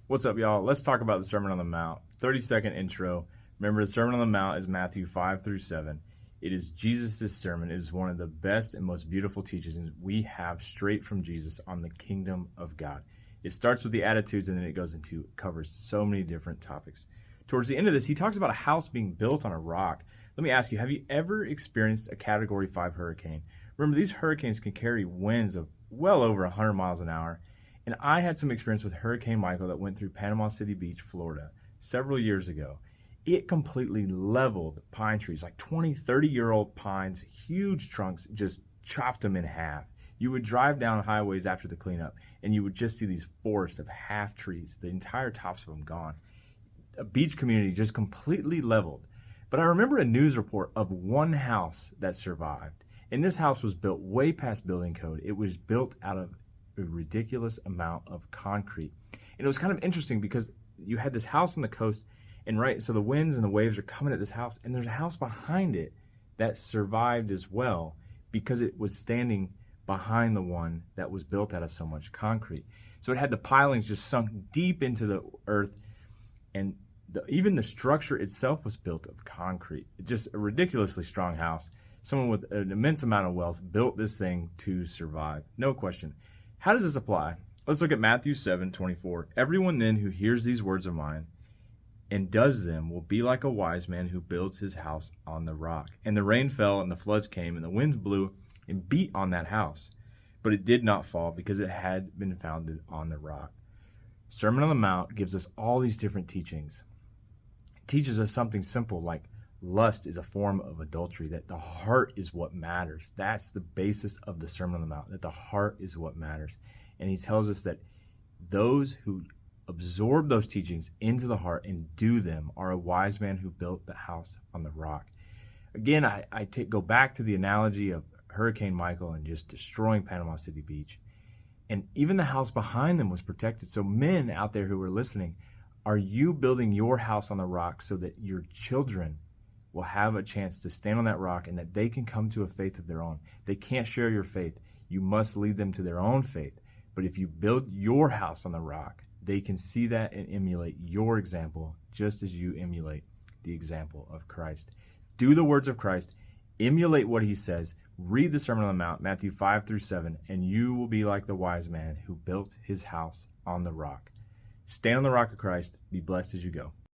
What's up, y'all? Let's talk about the Sermon on the Mount. 30-second intro. Remember, the Sermon on the Mount is Matthew 5 through 7. It is Jesus' sermon. It is one of the best and most beautiful teachings we have straight from Jesus on the kingdom of God. It starts with the attitudes and then it covers so many different topics. Towards the end of this, he talks about a house being built on a rock. Let me ask you, have you ever experienced a Category 5 hurricane? Remember, these hurricanes can carry winds of well over 100 miles an hour. And I had some experience with Hurricane Michael that went through Panama City Beach, Florida, several years ago. It completely leveled pine trees, like 20, 30-year-old pines, huge trunks, just chopped them in half. You would drive down highways after the cleanup, and you would just see these forests of half trees, the entire tops of them gone. A beach community just completely leveled. But I remember a news report of one house that survived. And this house was built way past building code. It was built out of a ridiculous amount of concrete. And it was kind of interesting because you had this house on the coast, and so the winds and the waves are coming at this house, and there's a house behind it that survived as well because it was standing behind the one that was built out of so much concrete. So it had the pilings just sunk deep into the earth, and even the structure itself was built of concrete. Just a ridiculously strong house. Someone with an immense amount of wealth built this thing to survive. No question. How does this apply? Let's look at Matthew 7:24. Everyone then who hears these words of mine and does them will be like a wise man who builds his house on the rock. And the rain fell, and the floods came, and the winds blew and beat on that house. But it did not fall because it had been founded on the rock. Sermon on the Mount gives us all these different teachings. It teaches us something simple like lust is a form of adultery, that the heart is what matters. That's the basis of the Sermon on the Mount, that the heart is what matters. And he tells us that those who absorb those teachings into the heart and do them are a wise man who built the house on the rock. Again, I go back to the analogy of Hurricane Michael and just destroying Panama City Beach. And even the house behind them was protected. So men out there who are listening, are you building your house on the rock so that your children will have a chance to stand on that rock and that they can come to a faith of their own? They can't share your faith. You must lead them to their own faith. But if you build your house on the rock, they can see that and emulate your example just as you emulate the example of Christ. Do the words of Christ, emulate what he says, read the Sermon on the Mount, Matthew 5 through 7, and you will be like the wise man who built his house on the rock. Stand on the rock of Christ. Be blessed as you go.